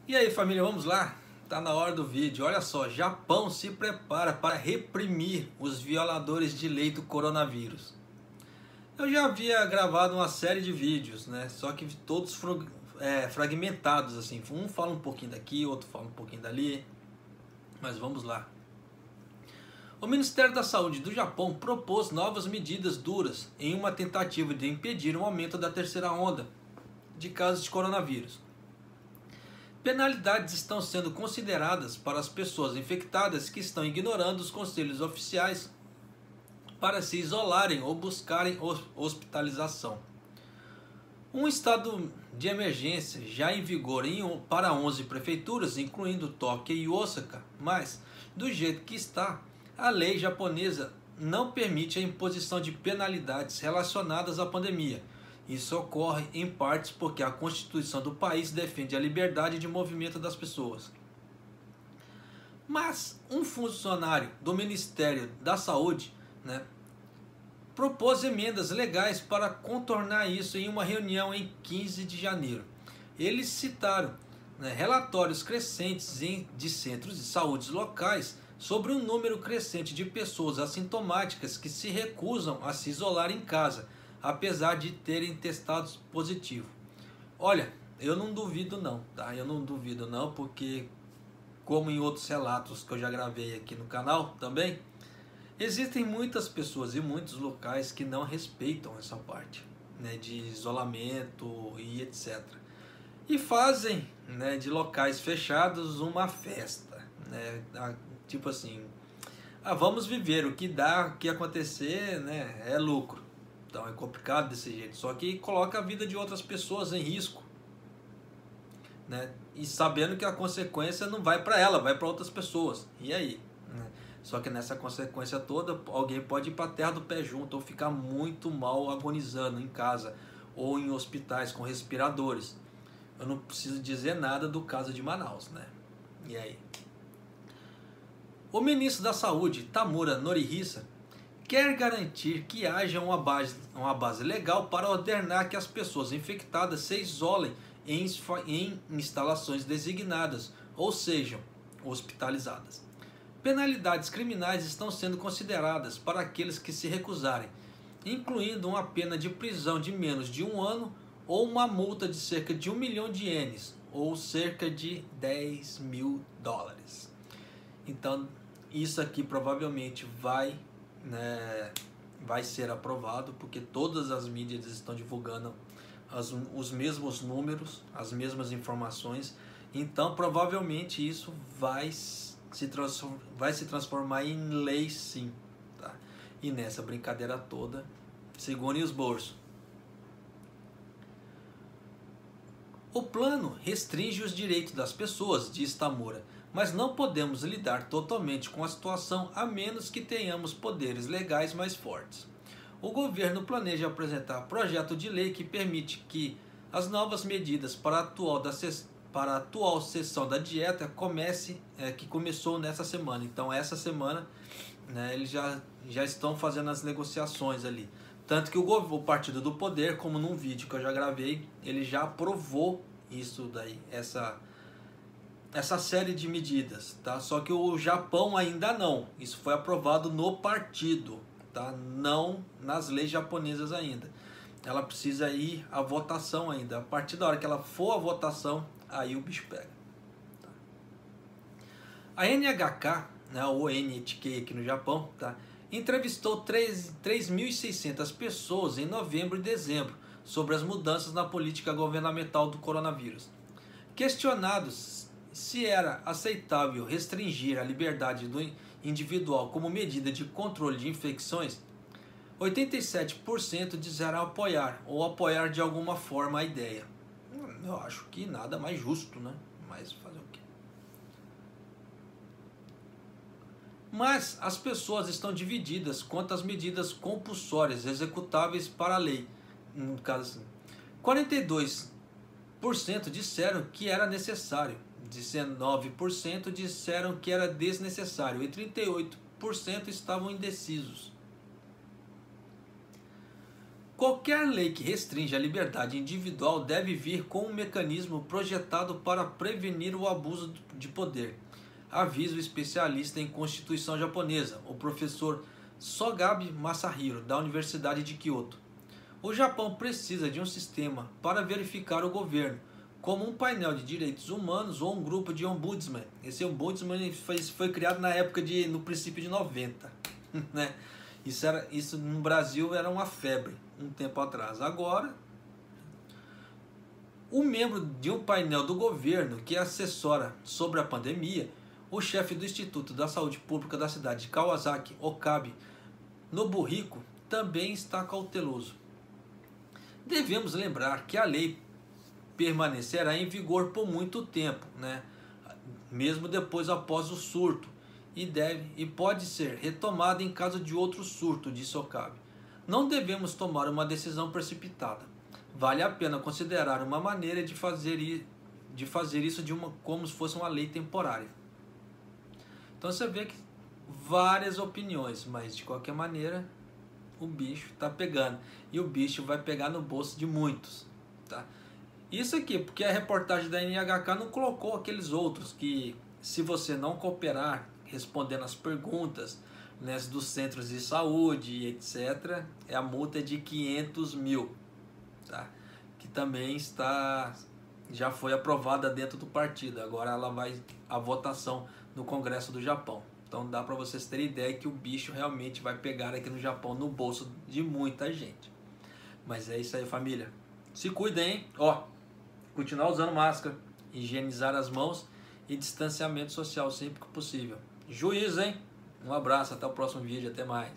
E aí, família, vamos lá? Tá na hora do vídeo. Olha só, Japão se prepara para reprimir os violadores de lei do coronavírus. Eu já havia gravado uma série de vídeos, né? Só que todos fragmentados, assim. Um fala um pouquinho daqui, outro fala um pouquinho dali. Mas vamos lá. O Ministério da Saúde do Japão propôs novas medidas duras em uma tentativa de impedir o aumento da terceira onda de casos de coronavírus. Penalidades estão sendo consideradas para as pessoas infectadas que estão ignorando os conselhos oficiais para se isolarem ou buscarem hospitalização. Um estado de emergência já em vigor para 11 prefeituras, incluindo Tóquio e Osaka, mas, do jeito que está, a lei japonesa não permite a imposição de penalidades relacionadas à pandemia. Isso ocorre em partes porque a Constituição do país defende a liberdade de movimento das pessoas. Mas um funcionário do Ministério da Saúde, propôs emendas legais para contornar isso em uma reunião em 15 de janeiro. Eles citaram relatórios crescentes de centros de saúde locais sobre um número crescente de pessoas assintomáticas que se recusam a se isolar em casa, apesar de terem testado positivo. Olha, eu não duvido não, tá? Eu não duvido não, porque como em outros relatos que eu já gravei aqui no canal também, existem muitas pessoas e muitos locais que não respeitam essa parte, de isolamento e etc. E fazem, de locais fechados uma festa, tipo assim, vamos viver, o que dá, o que acontecer, é lucro. Então é complicado desse jeito, só que coloca a vida de outras pessoas em risco, e sabendo que a consequência não vai para ela, vai para outras pessoas. E aí? Só que nessa consequência toda, alguém pode ir para a terra do pé junto, ou ficar muito mal agonizando em casa, ou em hospitais com respiradores. Eu não preciso dizer nada do caso de Manaus, E aí? O ministro da Saúde, Tamura Norihisa, quer garantir que haja uma base legal para ordenar que as pessoas infectadas se isolem em instalações designadas, ou sejam hospitalizadas. Penalidades criminais estão sendo consideradas para aqueles que se recusarem, incluindo uma pena de prisão de menos de 1 ano ou uma multa de cerca de 1 milhão de ienes, ou cerca de 10 mil dólares. Então, isso aqui provavelmente vai ser aprovado, porque todas as mídias estão divulgando os mesmos números, as mesmas informações. Então provavelmente isso vai se transformar em lei, sim, tá? E nessa brincadeira toda, segurem os bolsos. O plano restringe os direitos das pessoas, diz Tamura, mas não podemos lidar totalmente com a situação a menos que tenhamos poderes legais mais fortes. O governo planeja apresentar projeto de lei que permite que as novas medidas para a atual sessão da dieta que começou nessa semana. Então essa semana eles já estão fazendo as negociações ali. Tanto que o Partido do Poder, como num vídeo que eu já gravei, ele já aprovou isso daí, essa série de medidas, tá? Só que o Japão ainda não. Isso foi aprovado no partido, tá? Não nas leis japonesas ainda. Ela precisa ir à votação ainda. A partir da hora que ela for à votação, aí o bicho pega. Tá? A NHK, ou NHK aqui no Japão, tá? Entrevistou 3.600 pessoas em novembro e dezembro sobre as mudanças na política governamental do coronavírus. Questionados se era aceitável restringir a liberdade do individual como medida de controle de infecções, 87% disseram apoiar ou apoiar de alguma forma a ideia. Eu acho que nada mais justo, Mas fazer o quê? Mas as pessoas estão divididas quanto às medidas compulsórias executáveis para a lei. No caso assim, 42% disseram que era necessário, 19% disseram que era desnecessário e 38% estavam indecisos. Qualquer lei que restringe a liberdade individual deve vir com um mecanismo projetado para prevenir o abuso de poder, avisa o especialista em Constituição japonesa, o professor Sogabe Masahiro, da Universidade de Kyoto. O Japão precisa de um sistema para verificar o governo, como um painel de direitos humanos ou um grupo de ombudsman. Esse ombudsman foi criado no princípio de 90, né? Isso no Brasil era uma febre um tempo atrás. Agora, o membro de um painel do governo que assessora sobre a pandemia, o chefe do Instituto da Saúde Pública da cidade de Kawasaki, Okabe Nobuhiko, também está cauteloso. Devemos lembrar que a lei permanecerá em vigor por muito tempo, né? Mesmo depois após o surto, e pode ser retomada em caso de outro surto, disse Okabe. Não devemos tomar uma decisão precipitada. Vale a pena considerar uma maneira de fazer isso como se fosse uma lei temporária. Então você vê que várias opiniões, mas de qualquer maneira o bicho está pegando. E o bicho vai pegar no bolso de muitos. Tá? Isso aqui, porque a reportagem da NHK não colocou aqueles outros que, se você não cooperar respondendo as perguntas, né, dos centros de saúde, etc., a multa é de 500 mil. Tá? Que também já foi aprovada dentro do partido. Agora ela vai à votação no Congresso do Japão. Então dá para vocês terem ideia que o bicho realmente vai pegar aqui no Japão, no bolso de muita gente. Mas é isso aí, família. Se cuidem, hein? Ó, continuar usando máscara, higienizar as mãos e distanciamento social sempre que possível. Juízo, hein? Um abraço, até o próximo vídeo, até mais.